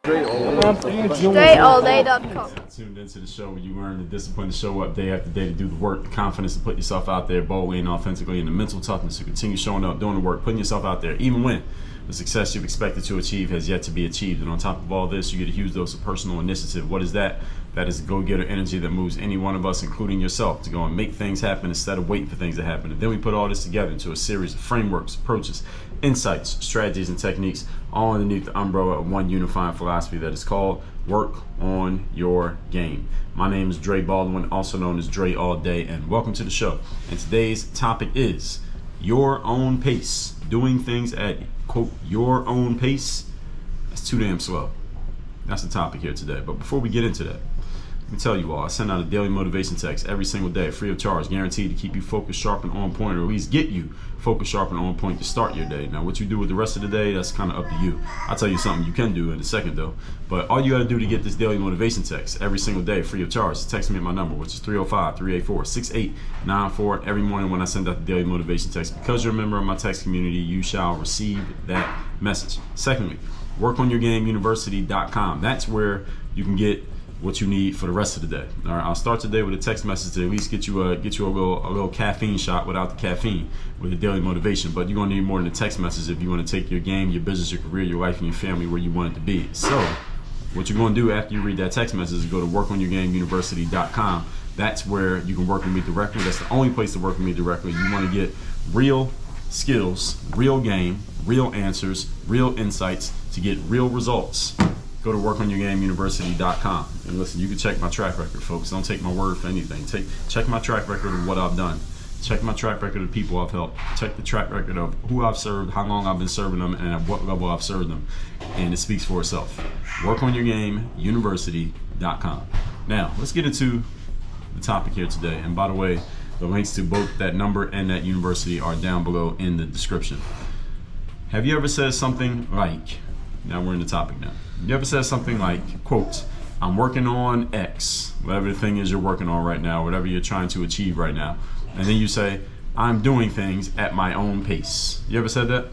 StraighTAllDay.com. Tuned into the show where you learn the discipline to show up day after day, to do the work, the confidence to put yourself out there boldly and authentically, and the mental toughness to continue showing up, doing the work, putting yourself out there, even when the success you've expected to achieve has yet to be achieved. And on top of all this, you get a huge dose of personal initiative. What is that? That is the go-getter energy that moves any one of us, including yourself, to go and make things happen instead of waiting for things to happen. And then we put all this together into a series of frameworks, approaches, insights, strategies, and techniques, all underneath the umbrella of one unifying philosophy that is called Work on Your Game. My name is Baldwin, also known as Dre All Day, and welcome to the show. And today's topic is your own pace. Doing things at, quote, your own pace. That's too damn slow. That's the topic here today. But before we get into that, let me tell you all, I send out a daily motivation text every single day, free of charge, guaranteed to keep you focused, sharp, and on point, or at least get you focused, sharp, and on point to start your day. Now, what you do with the rest of the day, that's kind of up to you. I'll tell you something you can do in a second, though. But all you got to do to get this daily motivation text every single day, free of charge, is text me at my number, which is 305-384-6894. Every morning when I send out the daily motivation text, because you're a member of my text community, you shall receive that message. Secondly, workonyourgameuniversity.com. That's where you can get what you need for the rest of the day. All right, I'll start today with a text message to at least get you a little caffeine shot without the caffeine with the daily motivation. But you're gonna need more than a text message if you want to take your game, your business, your career, your life, and your family where you want it to be. So what you're gonna do after you read that text message is go to workonyourgameuniversity.com. That's where you can work with me directly. That's the only place to work with me directly. You want to get real skills, real game, real answers, real insights to get real results. Go to workonyourgameuniversity.com. And listen, you can check my track record, folks. Don't take my word for anything. Check my track record of what I've done. Check my track record of people I've helped. Check the track record of who I've served, how long I've been serving them, and at what level I've served them. And it speaks for itself. Workonyourgameuniversity.com. Now, let's get into the topic here today. And by the way, the links to both that number and that university are down below in the description. Have you ever said something like, now we're in the topic now. You ever said something like, quote, I'm working on X, whatever the thing is you're working on right now, whatever you're trying to achieve right now. And then you say, I'm doing things at my own pace. You ever said that?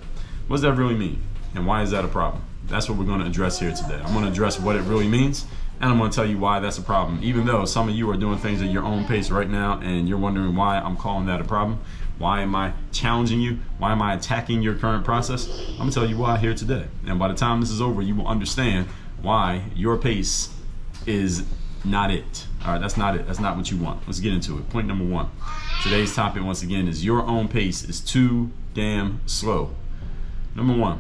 What does that really mean? And why is that a problem? That's what we're going to address here today. I'm going to address what it really means, and I'm going to tell you why that's a problem. Even though some of you are doing things at your own pace right now, and you're wondering why I'm calling that a problem. Why am I challenging you? Why am I attacking your current process? I'm going to tell you why here today. And by the time this is over, you will understand why your pace is not it. All right, that's not it. That's not what you want. Let's get into it. Point number one. Today's topic, once again, is your own pace is too damn slow. Number one,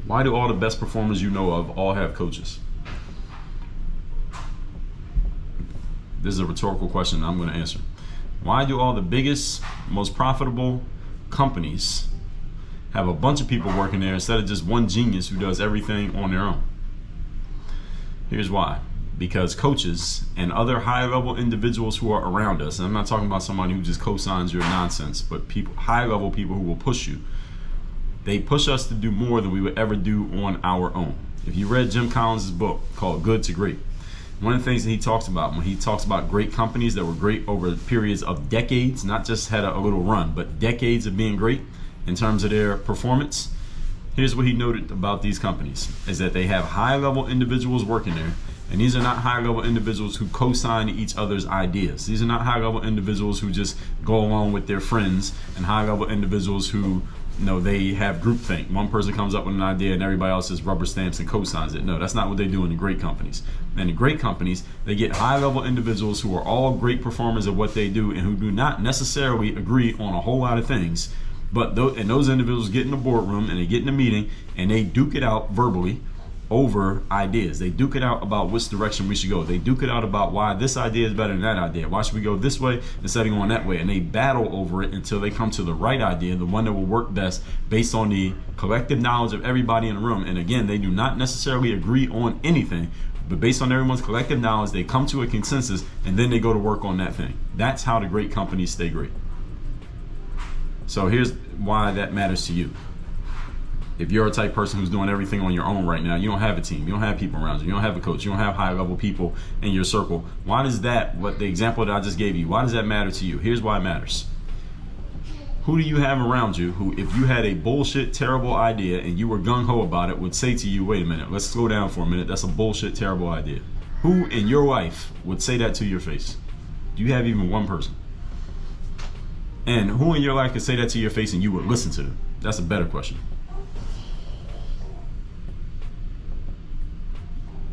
why do all the best performers you know of all have coaches? This is a rhetorical question I'm going to answer. Why do all the biggest, most profitable companies have a bunch of people working there instead of just one genius who does everything on their own? Here's why. Because coaches and other high-level individuals who are around us, and I'm not talking about somebody who just co-signs your nonsense, but people, high-level people who will push you, they push us to do more than we would ever do on our own. If you read Jim Collins' book called Good to Great, one of the things that he talks about when he talks about great companies that were great over periods of decades, not just had a little run, but decades of being great in terms of their performance, here's what he noted about these companies, is that they have high-level individuals working there, and these are not high-level individuals who co-sign each other's ideas. These are not high-level individuals who just go along with their friends, and high-level individuals who, they have groupthink. One person comes up with an idea and everybody else just rubber stamps and co-signs it. No, that's not what they do in the great companies. And in great companies, they get high-level individuals who are all great performers at what they do and who do not necessarily agree on a whole lot of things. But those individuals get in the boardroom and they get in a meeting and they duke it out verbally over ideas. They duke it out about which direction we should go. They duke it out about why this idea is better than that idea. Why should we go this way instead of going that way? And they battle over it until they come to the right idea, the one that will work best based on the collective knowledge of everybody in the room. And again, they do not necessarily agree on anything, but based on everyone's collective knowledge, they come to a consensus and then they go to work on that thing. That's how the great companies stay great. So here's why that matters to you. If you're a type person who's doing everything on your own right now, you don't have a team, you don't have people around you, you don't have a coach, you don't have high-level people in your circle. Why does that, what the example that I just gave you, why does that matter to you? Here's why it matters. Who do you have around you who, if you had a bullshit, terrible idea and you were gung-ho about it, would say to you, wait a minute, let's slow down for a minute, that's a bullshit, terrible idea? Who in your life would say that to your face? Do you have even one person? And who in your life could say that to your face and you would listen to them? That's a better question.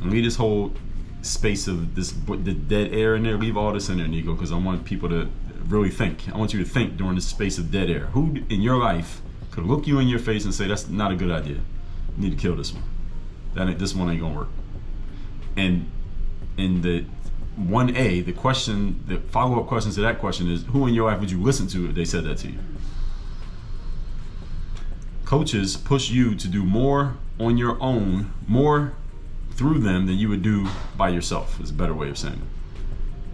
And leave this whole space of the dead air in there, leave all this in there, Nico, because I want people to really think. I want you to think during this space of dead air. Who in your life could look you in your face and say, that's not a good idea, you need to kill this one, this one ain't gonna work? And in the 1A, the question, the follow-up question to that question is, who in your life would you listen to if they said that to you? Coaches push you to do more on your own, more through them than you would do by yourself, is a better way of saying it.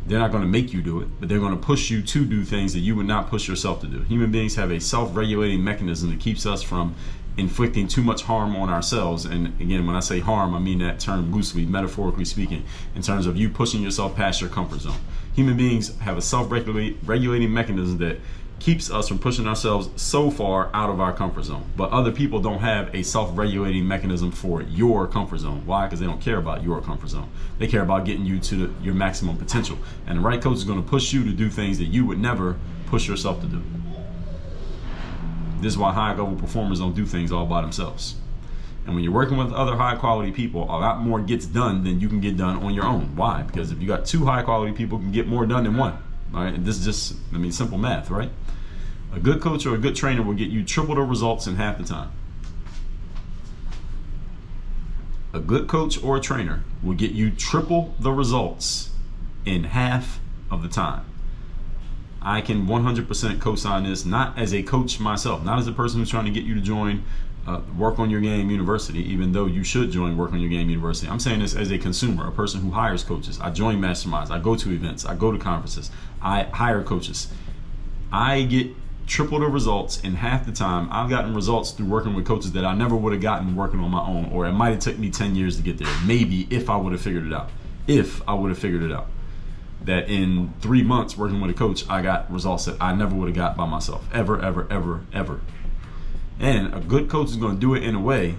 They're not going to make you do it, but they're going to push you to do things that you would not push yourself to do. Human beings have a self-regulating mechanism that keeps us from inflicting too much harm on ourselves. And again, when I say harm, I mean that term loosely, metaphorically speaking, in terms of you pushing yourself past your comfort zone. Human beings have a self-regulating mechanism that keeps us from pushing ourselves so far out of our comfort zone. But other people don't have a self-regulating mechanism for your comfort zone. Why? Because they don't care about your comfort zone. They care about getting you to your maximum potential. And the right coach is going to push you to do things that you would never push yourself to do. This is why high-level performers don't do things all by themselves. And when you're working with other high-quality people, a lot more gets done than you can get done on your own. Why? Because if you got two high-quality people, you can get more done than one. All right? And this is just, simple math, right? A good coach or a good trainer will get you triple the results in half the time. A good coach or a trainer will get you triple the results in half of the time. I can 100% co-sign this, not as a coach myself, not as a person who's trying to get you to join Work on Your Game University, even though you should join Work on Your Game University. I'm saying this as a consumer, a person who hires coaches. I join masterminds, I go to events, I go to conferences, I hire coaches. I get triple the results in half the time. I've gotten results through working with coaches that I never would have gotten working on my own, or it might have taken me 10 years to get there. Maybe if I would have figured it out. That in 3 months working with a coach, I got results that I never would have got by myself. Ever, ever, ever, ever. And a good coach is going to do it in a way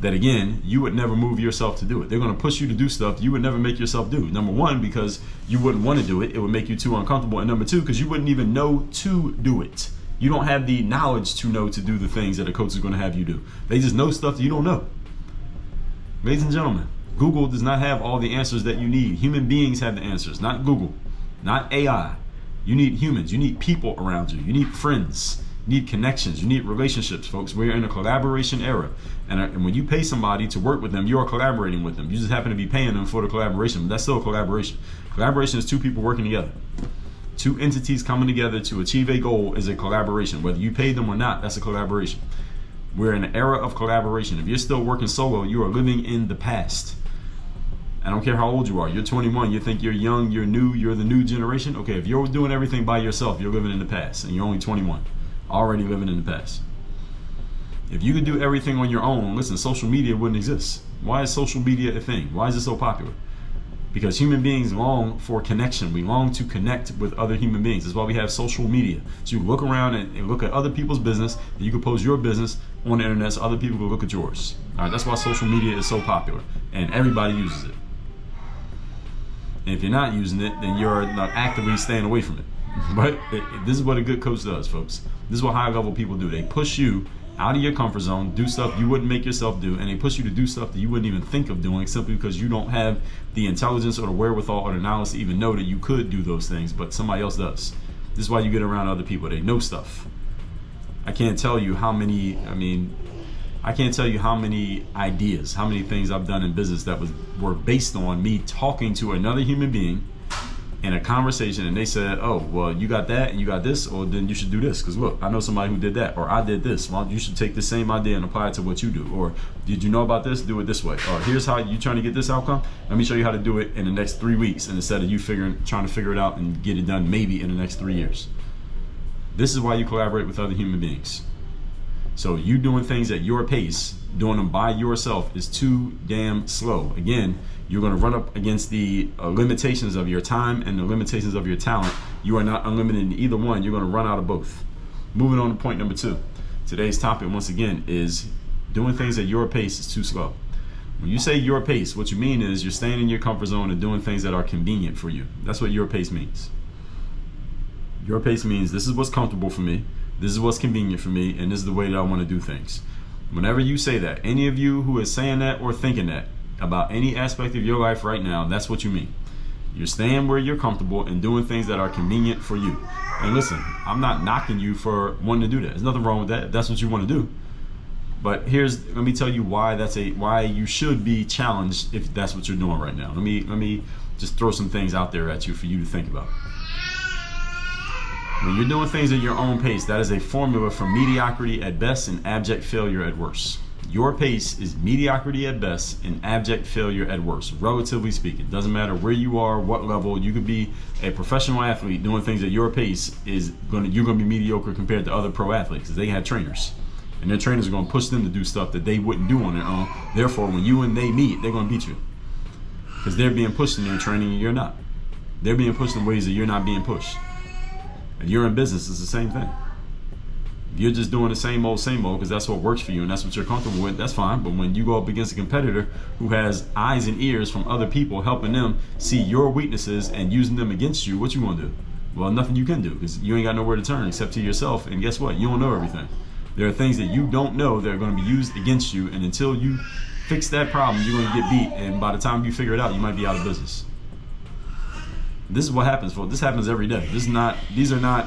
that, again, you would never move yourself to do it. They're going to push you to do stuff you would never make yourself do. Number one, because you wouldn't want to do it. It would make you too uncomfortable. And number two, because you wouldn't even know to do it. You don't have the knowledge to know to do the things that a coach is going to have you do. They just know stuff that you don't know. Ladies and gentlemen, Google does not have all the answers that you need. Human beings have the answers, not Google, not AI. You need humans. You need people around you. You need friends. You need connections. You need relationships, folks. We're in a collaboration era. And when you pay somebody to work with them, you are collaborating with them. You just happen to be paying them for the collaboration, but that's still a collaboration. Collaboration is two people working together. Two entities coming together to achieve a goal is a collaboration. Whether you pay them or not, that's a collaboration. We're in an era of collaboration. If you're still working solo, you are living in the past. I don't care how old you are. You're 21, you think you're young, you're new, you're the new generation. Okay, if you're doing everything by yourself, you're living in the past, and you're only 21, already living in the past. If you could do everything on your own, listen, social media wouldn't exist. Why is social media a thing? Why is it so popular? Because human beings long for connection. We long to connect with other human beings. That's why we have social media. So you look around and look at other people's business, and you can post your business on the internet so other people can look at yours. All right, that's why social media is so popular, and everybody uses it. And if you're not using it, then you're not actively staying away from it. But this is what a good coach does, folks. This is what high-level people do. They push you out of your comfort zone, do stuff you wouldn't make yourself do, and they push you to do stuff that you wouldn't even think of doing simply because you don't have the intelligence or the wherewithal or the knowledge to even know that you could do those things, but somebody else does. This is why you get around other people. They know stuff. I can't tell you how many ideas, how many things I've done in business that were based on me talking to another human being in a conversation, and they said, oh, well, you got that and you got this, or then you should do this, because look, I know somebody who did that, or I did this. Well, you should take the same idea and apply it to what you do. Or did you know about this? Do it this way. Or here's how you trying to get this outcome. Let me show you how to do it in the next 3 weeks, and instead of you trying to figure it out and get it done maybe in the next 3 years. This is why you collaborate with other human beings. So you doing things at your pace, doing them by yourself, is too damn slow. Again, you're going to run up against the limitations of your time and the limitations of your talent. You are not unlimited in either one. You're going to run out of both. Moving on to point number 2. Today's topic, once again, is doing things at your pace is too slow. When you say your pace, what you mean is you're staying in your comfort zone and doing things that are convenient for you. That's what your pace means. Your pace means this is what's comfortable for me, this is what's convenient for me, and this is the way that I want to do things. Whenever you say that, any of you who is saying that or thinking that about any aspect of your life right now, that's what you mean. You're staying where you're comfortable and doing things that are convenient for you. And listen, I'm not knocking you for wanting to do that. There's nothing wrong with that if that's what you want to do. But let me tell you why why you should be challenged if that's what you're doing right now. Let me just throw some things out there at you for you to think about. When you're doing things at your own pace, that is a formula for mediocrity at best and abject failure at worst. Your pace is mediocrity at best and abject failure at worst, relatively speaking. Doesn't matter where you are, what level. You could be a professional athlete doing things at your pace. You're going to be mediocre compared to other pro athletes because they have trainers. And their trainers are going to push them to do stuff that they wouldn't do on their own. Therefore, when you and they meet, they're going to beat you. Because they're being pushed in their training and you're not. They're being pushed in ways that you're not being pushed. If you're in business, it's the same thing. If you're just doing the same old because that's what works for you and that's what you're comfortable with, that's fine. But when you go up against a competitor who has eyes and ears from other people helping them see your weaknesses and using them against you, what you want to do? Well, nothing you can do because you ain't got nowhere to turn except to yourself. And guess what? You don't know everything. There are things that you don't know that are going to be used against you. And until you fix that problem, you're going to get beat. And by the time you figure it out, you might be out of business. This is what happens, folks. This happens every day. These are not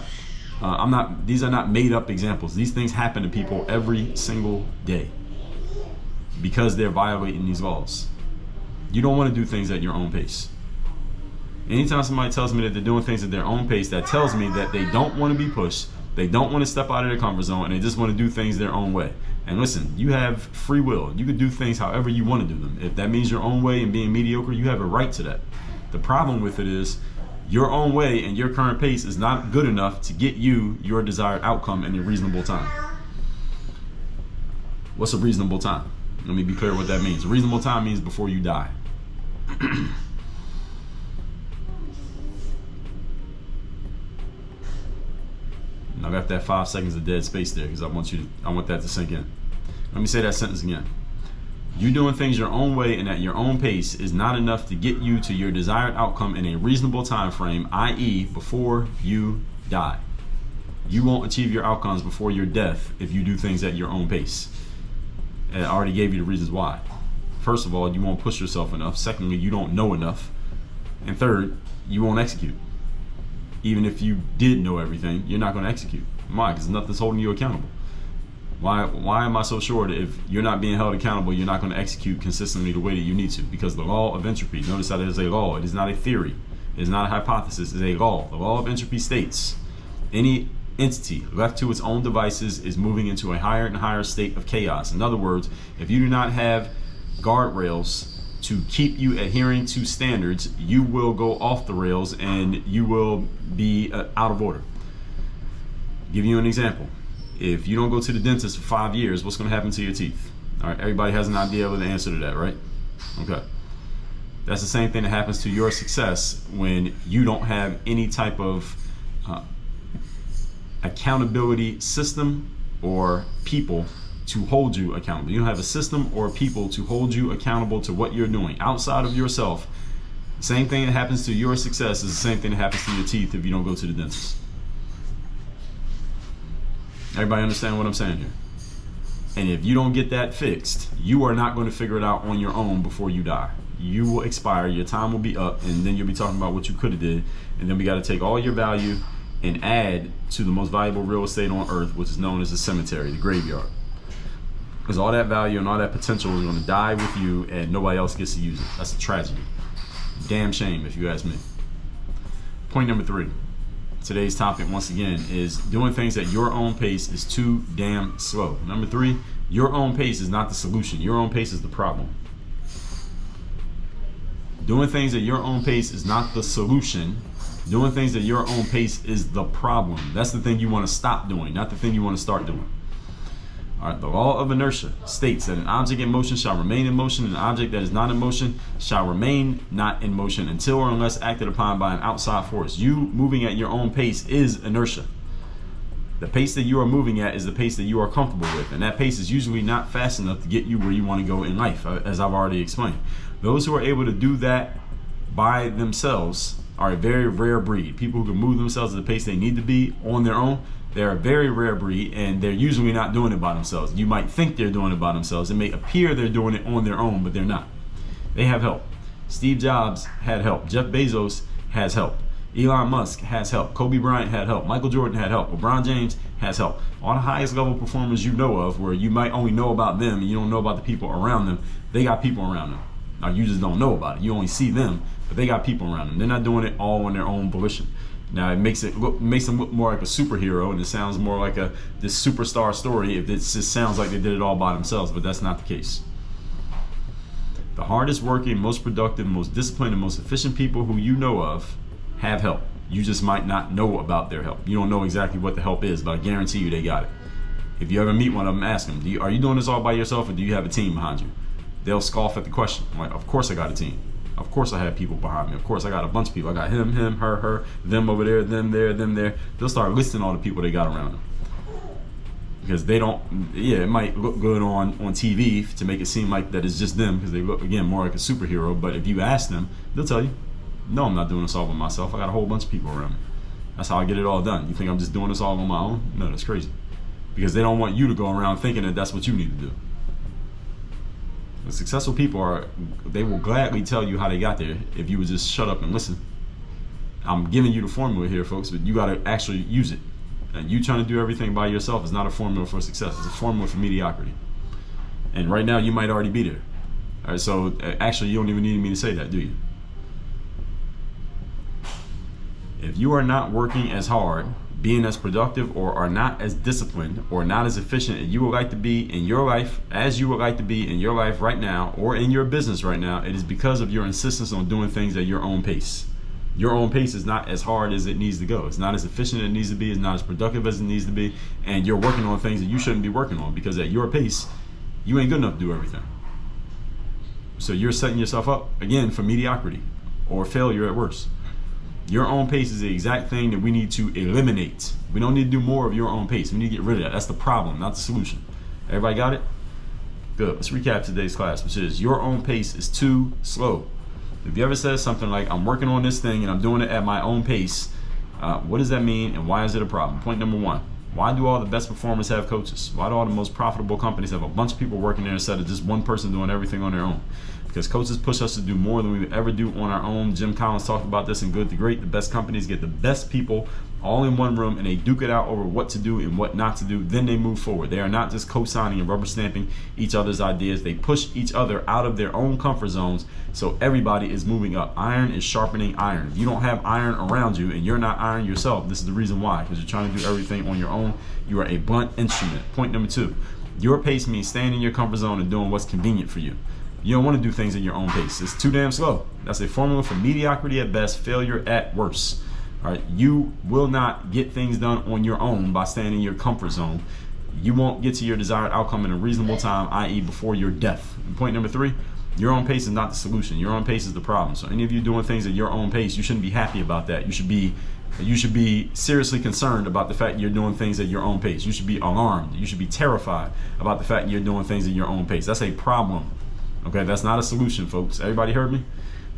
made up examples. These things happen to people every single day because they're violating these laws. You don't want to do things at your own pace. Anytime somebody tells me that they're doing things at their own pace, that tells me that they don't want to be pushed, they don't want to step out of their comfort zone, and they just want to do things their own way. And listen, you have free will. You can do things however you want to do them. If that means your own way and being mediocre, you have a right to that. The problem with it is your own way and your current pace is not good enough to get you your desired outcome in a reasonable time. What's a reasonable time? Let me be clear what that means. A reasonable time means before you die. I got that 5 seconds of dead space there because I want that to sink in. Let me say that sentence again. You doing things your own way and at your own pace is not enough to get you to your desired outcome in a reasonable time frame, i.e. before you die. You won't achieve your outcomes before your death if you do things at your own pace. And I already gave you the reasons why. First of all, you won't push yourself enough. Secondly, you don't know enough. And third, you won't execute. Even if you did know everything, you're not going to execute. Why? Because nothing's holding you accountable. Why am I so sure that if you're not being held accountable, you're not going to execute consistently the way that you need to? Because the law of entropy, notice that it is a law. It is not a theory. It is not a hypothesis. It is a law. The law of entropy states any entity left to its own devices is moving into a higher and higher state of chaos. In other words, if you do not have guardrails to keep you adhering to standards, you will go off the rails and you will be out of order. Give you an example. If you don't go to the dentist for 5 years, what's going to happen to your teeth? All right, everybody has an idea of the answer to that, right? Okay. That's the same thing that happens to your success when you don't have any type of accountability system or people to hold you accountable. You don't have a system or people to hold you accountable to what you're doing outside of yourself. Same thing that happens to your success is the same thing that happens to your teeth if you don't go to the dentist. Everybody understand what I'm saying here? And if you don't get that fixed, you are not going to figure it out on your own before you die. You will expire, your time will be up, and then you'll be talking about what you could have did, and then we got to take all your value and add to the most valuable real estate on earth, which is known as the cemetery, the graveyard. Because all that value and all that potential is going to die with you, and nobody else gets to use it. That's a tragedy. Damn shame, if you ask me. Point number 3. Today's topic, once again, is doing things at your own pace is too damn slow. Number 3, your own pace is not the solution. Your own pace is the problem. Doing things at your own pace is not the solution. Doing things at your own pace is the problem. That's the thing you want to stop doing, not the thing you want to start doing. All right, the law of inertia states that an object in motion shall remain in motion, and an object that is not in motion shall remain not in motion until or unless acted upon by an outside force. You moving at your own pace is inertia. The pace that you are moving at is the pace that you are comfortable with, and that pace is usually not fast enough to get you where you want to go in life, as I've already explained. Those who are able to do that by themselves are a very rare breed. People who can move themselves at the pace they need to be on their own, they're a very rare breed, and they're usually not doing it by themselves. You might think they're doing it by themselves. It may appear they're doing it on their own, but they're not. They have help. Steve Jobs had help. Jeff Bezos has help. Elon Musk has help. Kobe Bryant had help. Michael Jordan had help. LeBron James has help. All the highest level performers you know of, where you might only know about them and you don't know about the people around them, they got people around them. Now, you just don't know about it. You only see them, but they got people around them. They're not doing it all on their own volition. Now, it makes them look more like a superhero, and it sounds more like this superstar story if it just sounds like they did it all by themselves, but that's not the case. The hardest working, most productive, most disciplined, and most efficient people who you know of have help. You just might not know about their help. You don't know exactly what the help is, but I guarantee you they got it. If you ever meet one of them, ask them, are you doing this all by yourself, or do you have a team behind you? They'll scoff at the question. I'm like, of course I got a team. Of course I have people behind me. Of course I got a bunch of people. I got him, her, them over there, them there, them there. They'll start listing all the people they got around them. Because they don't, it might look good on TV to make it seem like that it's just them, because they look, again, more like a superhero. But if you ask them, they'll tell you, no, I'm not doing this all by myself. I got a whole bunch of people around me. That's how I get it all done. You think I'm just doing this all on my own? No, that's crazy. Because they don't want you to go around thinking that that's what you need to do. The successful people they will gladly tell you how they got there if you would just shut up and listen. I'm giving you the formula here, folks, but you got to actually use it. And you trying to do everything by yourself is not a formula for success. It's a formula for mediocrity. And right now, you might already be there. All right, so actually, you don't even need me to say that, do you? If you are not working as hard, being as productive, or are not as disciplined, or not as efficient as you would like to be in your life, right now, or in your business right now, it is because of your insistence on doing things at your own pace. Your own pace is not as hard as it needs to go. It's not as efficient as it needs to be. It's not as productive as it needs to be. And you're working on things that you shouldn't be working on, because at your pace, you ain't good enough to do everything. So you're setting yourself up, again, for mediocrity or failure at worst. Your own pace is the exact thing that we need to eliminate. We don't need to do more of your own pace. We need to get rid of that. That's the problem, not the solution. Everybody got it? Good. Let's recap today's class, which is your own pace is too slow. If you ever said something like, I'm working on this thing and I'm doing it at my own pace, what does that mean and why is it a problem? Point number one, why do all the best performers have coaches? Why do all the most profitable companies have a bunch of people working there instead of just one person doing everything on their own? Because coaches push us to do more than we would ever do on our own. Jim Collins talked about this in Good to Great. The best companies get the best people all in one room, and they duke it out over what to do and what not to do. Then they move forward. They are not just co-signing and rubber stamping each other's ideas. They push each other out of their own comfort zones, so everybody is moving up. Iron is sharpening iron. If you don't have iron around you and you're not iron yourself, this is the reason why, because you're trying to do everything on your own. You are a blunt instrument. Point number two, your pace means staying in your comfort zone and doing what's convenient for you. You don't want to do things at your own pace. It's too damn slow. That's a formula for mediocrity at best, failure at worst. All right, you will not get things done on your own by staying in your comfort zone. You won't get to your desired outcome in a reasonable time, i.e. before your death. And point number three, your own pace is not the solution. Your own pace is the problem. So any of you doing things at your own pace, you shouldn't be happy about that. You should be seriously concerned about the fact you're doing things at your own pace. You should be alarmed. You should be terrified about the fact you're doing things at your own pace. That's a problem. Okay, that's not a solution, folks. Everybody heard me?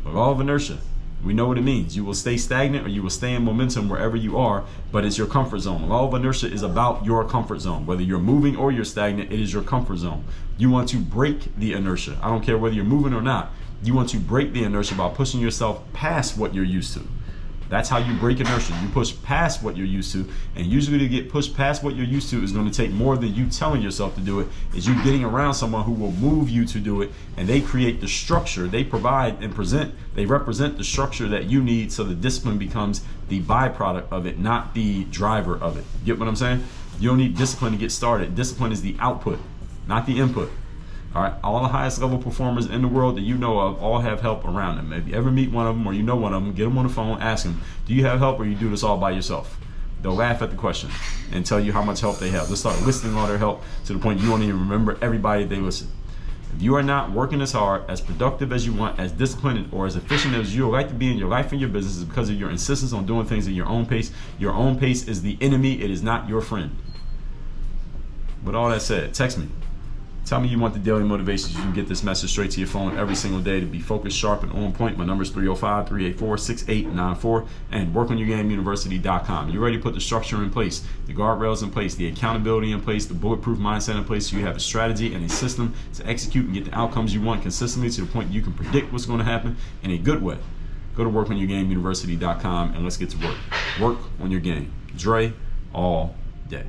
But law of inertia, we know what it means. You will stay stagnant or you will stay in momentum wherever you are, but it's your comfort zone. Law of inertia is about your comfort zone. Whether you're moving or you're stagnant, it is your comfort zone. You want to break the inertia. I don't care whether you're moving or not. You want to break the inertia by pushing yourself past what you're used to. That's how you break inertia. You push past what you're used to, and usually to get pushed past what you're used to is going to take more than you telling yourself to do it. Is you getting around someone who will move you to do it, and they create the structure. They provide and present. They represent the structure that you need, so the discipline becomes the byproduct of it, not the driver of it. Get what I'm saying? You don't need discipline to get started. Discipline is the output, not the input. All right, all the highest level performers in the world that you know of all have help around them. If you ever meet one of them or you know one of them, get them on the phone, ask them, do you have help or you do this all by yourself? They'll laugh at the question and tell you how much help they have. They'll start listing all their help to the point you won't even remember everybody they listen. If you are not working as hard, as productive as you want, as disciplined, or as efficient as you would like to be in your life and your business, is because of your insistence on doing things at your own pace. Your own pace is the enemy. It is not your friend. With all that said, text me. Tell me you want the daily motivations. You can get this message straight to your phone every single day to be focused, sharp, and on point. My number is 305-384-6894 and workonyourgameuniversity.com. You're ready to put the structure in place, the guardrails in place, the accountability in place, the bulletproof mindset in place, so you have a strategy and a system to execute and get the outcomes you want consistently to the point you can predict what's going to happen in a good way. Go to workonyourgameuniversity.com and let's get to work. Work on your game. Dre all day.